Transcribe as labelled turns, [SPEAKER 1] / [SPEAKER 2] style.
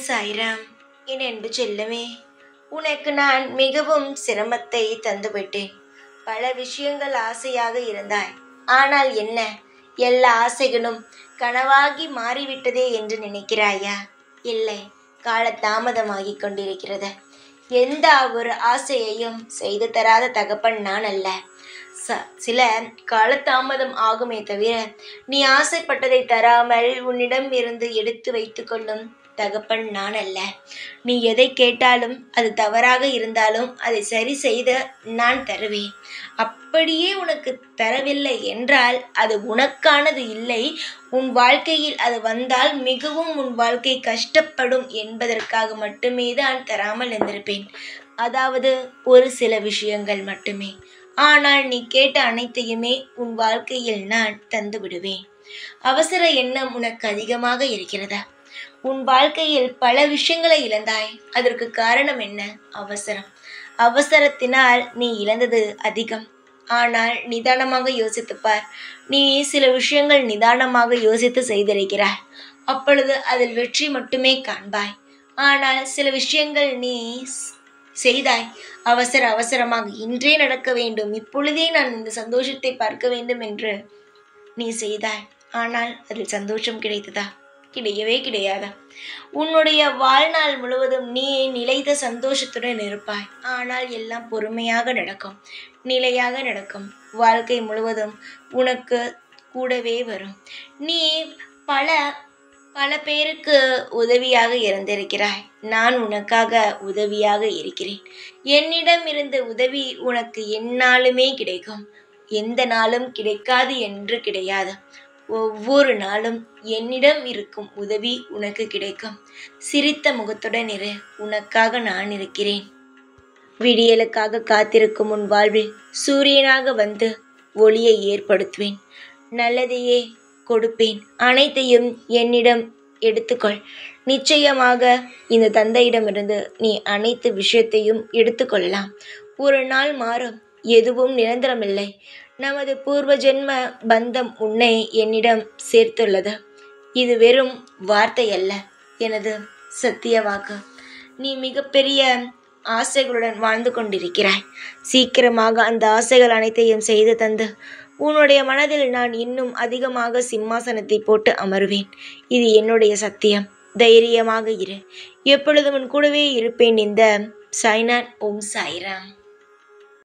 [SPEAKER 1] சாய்ராம். என் அன்பு செல்லமே, உனக்கு நான் மிகவும் சிரமத்தை தந்துவிட்டேன். பல விஷயங்கள் ஆசையாக இருந்தாய். ஆனால் என்ன, எல்லா ஆசைகளும் கனவாகி மாறிவிட்டதே என்று நினைக்கிறாயா? இல்லை, காலதாமதமாகிக் கொண்டிருக்கிறது. எந்த ஒரு ஆசையையும் செய்து தராத தகப்பன் நான் அல்ல. சில காலதாமதம் ஆகுமே தவிர, நீ ஆசைப்பட்டதை தராமல் உன்னிடம் இருந்து எடுத்து வைத்து கொள்ளும் தகப்பன் நான் அல்ல. நீ எதை கேட்டாலும் அது தவறாக இருந்தாலும் அதை சரி செய்து நான் தருவேன். அப்படியே உனக்கு தரவில்லை என்றால் அது உனக்கானது இல்லை. உன் வாழ்க்கையில் அது வந்தால் மிகவும் உன் வாழ்க்கை கஷ்டப்படும் என்பதற்காக மட்டுமே தான் தராமல் இருந்திருப்பேன். அதாவது ஒரு சில விஷயங்கள் மட்டுமே. ஆனால் நீ கேட்ட அனைத்தையுமே உன் வாழ்க்கையில் நான் தந்து விடுவேன். அவசர எண்ணம் உனக்கு அதிகமாக இருக்கிறதா? உன் வாழ்க்கையில் பல விஷயங்களை இழந்தாய். அதற்கு காரணம் என்ன? அவசரம். அவசரத்தினால் நீ இழந்தது அதிகம். ஆனால் நிதானமாக யோசித்துப்பார். நீ சில விஷயங்கள் நிதானமாக யோசித்து செய்திருக்கிறாய். அப்பொழுது அதில் வெற்றி மட்டுமே காண்பாய். ஆனால் சில விஷயங்கள் நீ செய்தாய் அவசரமாக. இன்றே நடக்க வேண்டும், இப்பொழுதே நான் இந்த சந்தோஷத்தை பார்க்க வேண்டும் என்று நீ செய்தாய். ஆனால் அதில் சந்தோஷம் கிடைத்ததா? கிடையவே கிடையாதா? உன்னுடைய வாழ்நாள் முழுவதும் நீ நிலைத்த சந்தோஷத்துடன் இருப்பாய். ஆனால் எல்லாம் பொறுமையாக நடக்கும், நிலையாக நடக்கும். வாழ்க்கை முழுவதும் உனக்கு கூடவே வரும். நீ பல பேருக்கு உதவியாக இருந்திருக்கிறாய். நான் உனக்காக உதவியாக இருக்கிறேன். என்னிடம் இருந்து உதவி உனக்கு எந்நாளுமே கிடைக்கும். எந்த நாளும் கிடைக்காது என்று கிடையாது. ஒவ்வொரு நாளும் என்னிடம் இருக்கும் உதவி உனக்கு கிடைக்கும். சிரித்த முகத்துடன் இரு, உனக்காக நான் இருக்கிறேன். விடியலுக்காக காத்திருக்கும் உன் வாழ்வில் சூரியனாக வந்து ஒளியை ஏற்படுத்துவேன். நல்லதையே கொடுப்பேன். அனைத்தையும் என்னிடம் எடுத்துக்கொள். நிச்சயமாக இந்த தந்தையிடமிருந்து நீ அனைத்து விஷயத்தையும் எடுத்துக்கொள்ளலாம். ஒரு நாள் மாறும், எதுவும் நிரந்தரமில்லை. நமது பூர்வ ஜென்ம பந்தம் உன்னை என்னிடம் சேர்த்துள்ளது. இது வெறும் வார்த்தை அல்ல, எனது சத்திய வாக்கு. நீ மிகப்பெரிய ஆசைகளுடன் வாழ்ந்து கொண்டிருக்கிறாய். சீக்கிரமாக அந்த ஆசைகள் அனைத்தையும் செய்து தந்து உன்னுடைய மனதில் நான் இன்னும் அதிகமாக சிம்மாசனத்தை போட்டு அமர்வேன். இது என்னுடைய சத்தியம். தைரியமாக இரு. எப்பொழுதும் உன் கூடவே இருப்பேன். இந்த சாய்நாத். ஓம் சாய்ராம்.